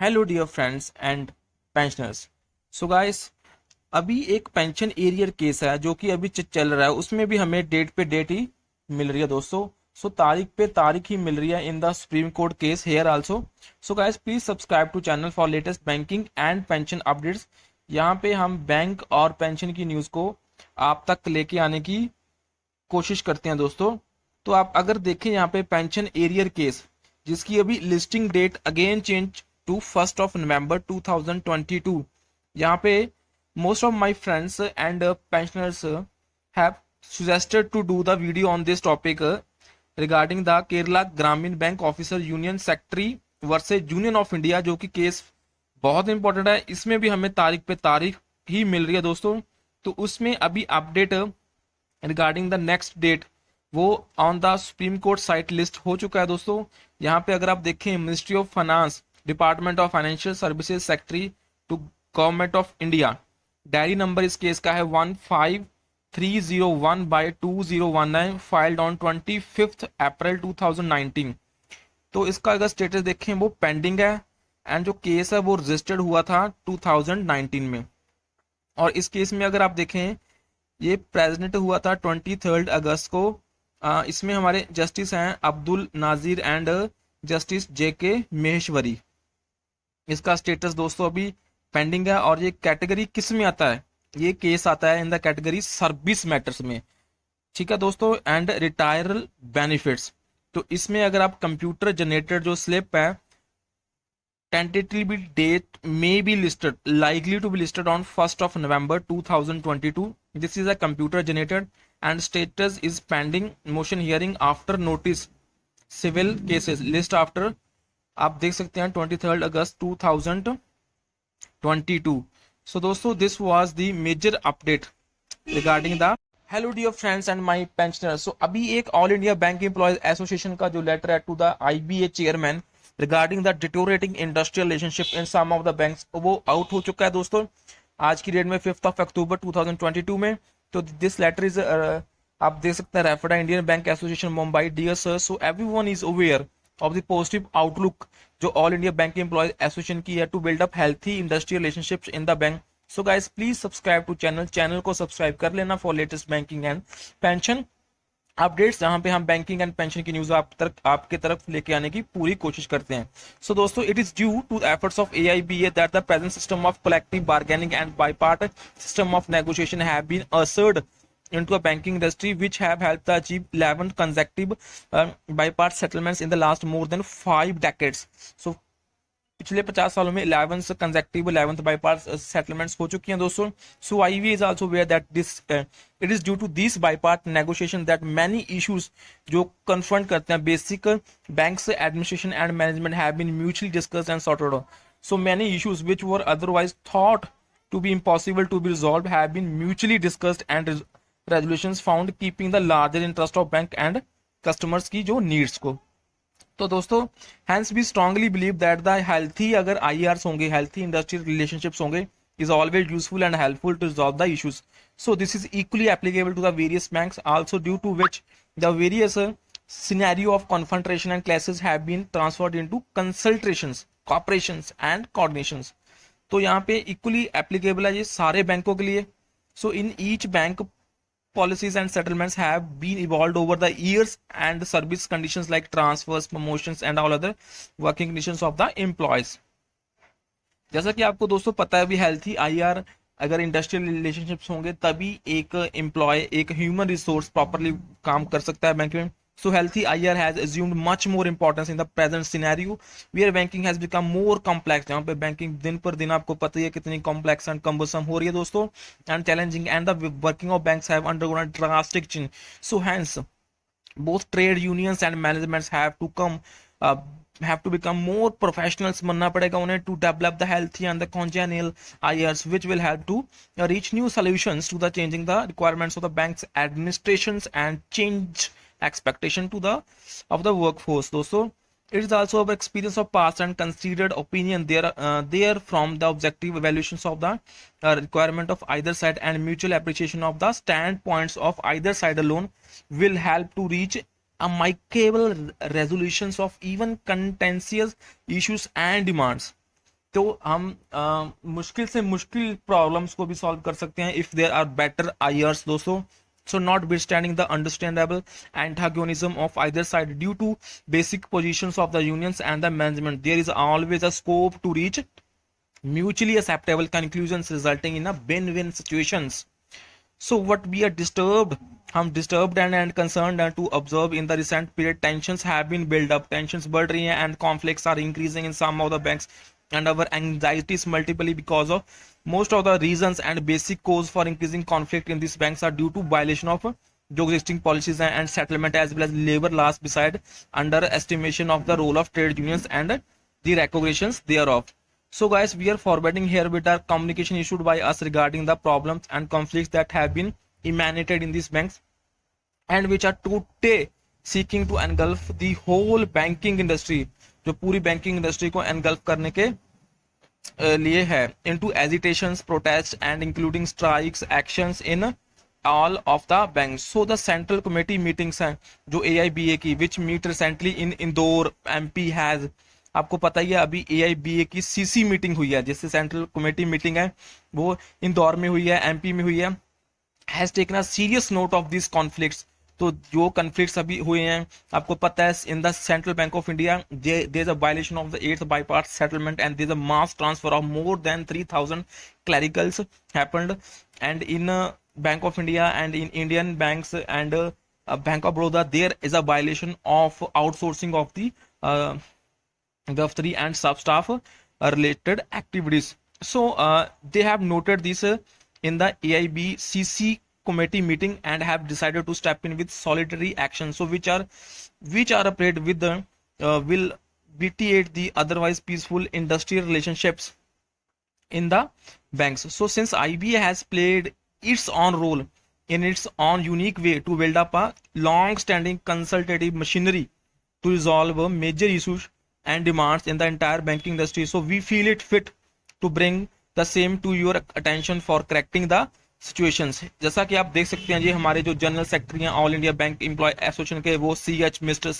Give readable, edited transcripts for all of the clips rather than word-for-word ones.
Hello dear friends and pensioners. So guys, अभी एक pension arrear case है जो कि अभी चल रहा है। उसमें भी हमें डेट पे डेट ही मिल रही है दोस्तों। सो तारीख पे तारीख ही मिल रही है in the supreme court case here also. So guys, please subscribe to channel for latest banking and pension updates. यहाँ पे हम बैंक और पेंशन की न्यूज़ को आप तक लेके आने की कोशिश करते हैं दोस्तों। तो आप अगर देखें यहाँ पे पेंशन एरियर केस, जिसकी अभी listing date again change to 1 November 2022। यहाँ पे most of my friends and pensioners have suggested to do the video on this topic regarding the Kerala Gramin Bank Officer Union Secretary versus union of India, जो कि case बहुत important है। इसमें भी हमें तारीख पे तारीख ही मिल रही है दोस्तों। तो उसमें अभी update regarding the next date वो on the supreme Court site list हो चुका है दोस्तों। यहाँ पे अगर आप देखें, Ministry of Finance, Department of Financial Services secretary to Government of India, diary number इस केस का है 15301/2019, फाइल्ड ऑन 25 अप्रैल 2019। तो इसका अगर स्टेटस देखें वो पेंडिंग है, एंड जो केस है वो रजिस्टर्ड हुआ था 2019 में। और इस केस में अगर आप देखें, ये प्रेजेंट हुआ था 23 अगस्त को। इसमें हमारे जस्टिस हैं Abdul Nazeer and Justice JK Maheshwari. इसका स्टेटस दोस्तों अभी पेंडिंग है। और ये कैटेगरी किस में आता है? ये केस आता है in the category service matters में, ठीक है दोस्तों, एंड रिटायरल बेनिफिट्स। तो इसमें अगर आप कंप्यूटर जनरेटेड जो स्लिप है, tentatively date may be listed, likely to be listed on 1 November 2022. This is a computer generated and status is pending motion hearing after notice civil cases list after, आप देख सकते हैं 23 अगस्त 2022। So दोस्तों, this was the major update regarding the hello dear friends and my pensioners. So अभी एक All India Bank Employees Association का जो letter है to the IBA chairman regarding the deteriorating industrial relationship in some of the banks, वो out हो चुका है दोस्तों आज की डेट में 5 अक्टूबर 2022 में। तो दिस लेटर इज आप देख सकते हैं referred Indian Bank Association Mumbai. Dear sir, so everyone is aware of the positive outlook जो All India Bank Employees Association की है to build up healthy industrial relationships in the bank. So guys, please subscribe to channel को subscribe कर लेना for latest banking and pension updates, जहां पे हम banking and pension की न्यूज आपके तरफ लेके आने की पूरी कोशिश करते हैं। सो दोस्तों, it is due to efforts of AIBA that the present system of collective bargaining and bipartite system of negotiation have been assured into a banking industry which have helped to achieve 11 consecutive bypass settlements in the last more than 5 decades. So पिछले 50 सालों में 11 consecutive 11th bypass settlements हो चुकी हैं दोस्तों। So IBA is also aware that this it is due to this bypass negotiation that many issues जो confront करते हैं basic banks administration and management have been mutually discussed and sorted out. So many issues which were otherwise thought to be impossible to be resolved have been mutually discussed and resolutions found keeping the larger interest of bank and customers की जो needs को। तो दोस्तों, hence we strongly believe that the healthy अगर IRs होंगे, healthy industrial relationships होंगे, is always useful and helpful to resolve the issues. So this is equally applicable to the various banks also, due to which the various scenario of confrontation and classes have been transferred into consultations, cooperations and coordinations। तो यहाँ पे equally applicable है ये सारे बैंकों के लिए। So in each bank policies and settlements have been evolved over the years and the service conditions like transfers, promotions and all other working conditions of the employees। जैसा कि आपको दोस्तों पता है भी, हेल्थी IR अगर इंडस्ट्रियल रिलेशनशिप्स होंगे तभी एक एम्प्लॉय, एक ह्यूमन रिसोर्स प्रॉपरली काम कर सकता है बैंक में। So healthy IR has assumed much more importance in the present scenario where banking has become more complex, जहाँ पे बैंकिंग दिन पर दिन आपको पता ही है कितनी कॉम्प्लेक्स एंड कम्बरसम हो रही है दोस्तों, and challenging, and the working of banks have undergone a drastic change. So hence both trade unions and managements uh, have to become more professionals, बनना पड़ेगा उन्हें to develop the healthy and the congenial IRs which will help to reach new solutions to the changing the requirements of the bank's administrations and change expectation to the of the workforce दोस्तों। It is also our experience of past and considered opinion there from the objective evaluations of the requirement of either side and mutual appreciation of the standpoints of either side alone will help to reach amicable resolutions of even contentious issues and demands। तो हम मुश्किल से मुश्किल problems को भी solve कर सकते हैं if there are better IRs दोस्तों. So notwithstanding the understandable antagonism of either side due to basic positions of the unions and the management, there is always a scope to reach mutually acceptable conclusions resulting in a win-win situations. So what we are disturbed, हम disturbed and concerned and to observe in the recent period tensions have been built up, tensions बढ़ रही हैं and conflicts are increasing in some of the banks and our anxieties multiply because of most of the reasons and basic cause for increasing conflict in these banks are due to violation of जो existing policies and settlement as well as labor laws beside underestimation of the role of trade unions and the recognitions thereof. So guys, we are forwarding here with our communication issued by us regarding the problems and conflicts that have been emanated in these banks and which are today seeking to engulf the whole banking industry, जो पूरी banking industry को engulf करने के लिए है into agitations, protests and including strikes, actions in all of the banks. So the central committee meetings हैं जो AIBA की which meet recently in Indore MP has, आपको पता ही है अभी AIBA की CC मीटिंग हुई है जिससे सेंट्रल कमेटी मीटिंग है वो इंदौर में हुई है, MP में हुई है, has taken a serious note of this conflicts. तो जो कॉन्फ्लिक्ट्स अभी हुए हैं आपको पता है in the Central Bank of India there is a violation of the 8th bipartite settlement and there is a mass transfer of more than 3000 clericals happened and in Bank of India and in Indian banks and Bank of Baroda there is a violation of outsourcing of the daftar and sub-staff related activities. So they have noted this in the AIBCC committee meeting and have decided to step in with solitary action. So which are afraid with the will vitiate the otherwise peaceful industrial relationships in the banks. So since IBA has played its own role in its own unique way to build up a long-standing consultative machinery to resolve major issues and demands in the entire banking industry, so we feel it fit to bring the same to your attention for correcting the situations. जैसा कि आप देख सकते हैं जी हमारे जो general secretary हैं all India bank employee association के वो मिस्टर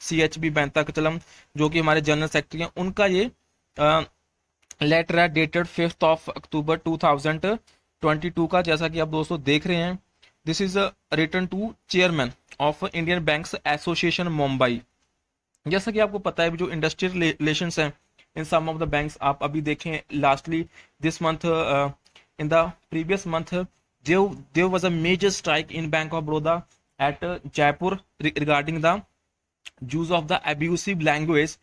CHB बैंताकचलम जो कि हमारे जनरल सेक्रेटरी हैं, उनका ये लेटर है डेटेड 5th of October 2022 का, जैसा कि आप दोस्तों देख रहे हैं. This is written to chairman of Indian Banks Association Mumbai. जैसा कि आपको पता है जो इंडस्ट्रियल रिलेशंस हैं in some of the banks, आप अभी देखें lastly this month in the previous month there was a major strike in Bank of Baroda at Jaipur regarding the use of the abusive language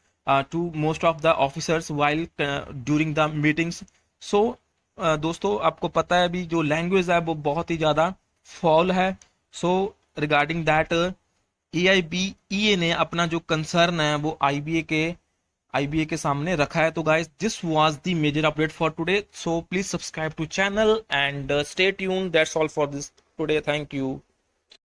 to most of the officers while during the meetings. So दोस्तों आपको पता है अभी जो language है वो बहुत ही ज़्यादा फॉल है. सो रिगार्डिंग दैट AIBEA ने अपना जो कंसर्न है वो IBA के सामने रखा है. तो guys this was the major update for today, so please subscribe to channel and stay tuned. That's all for this today. Thank you.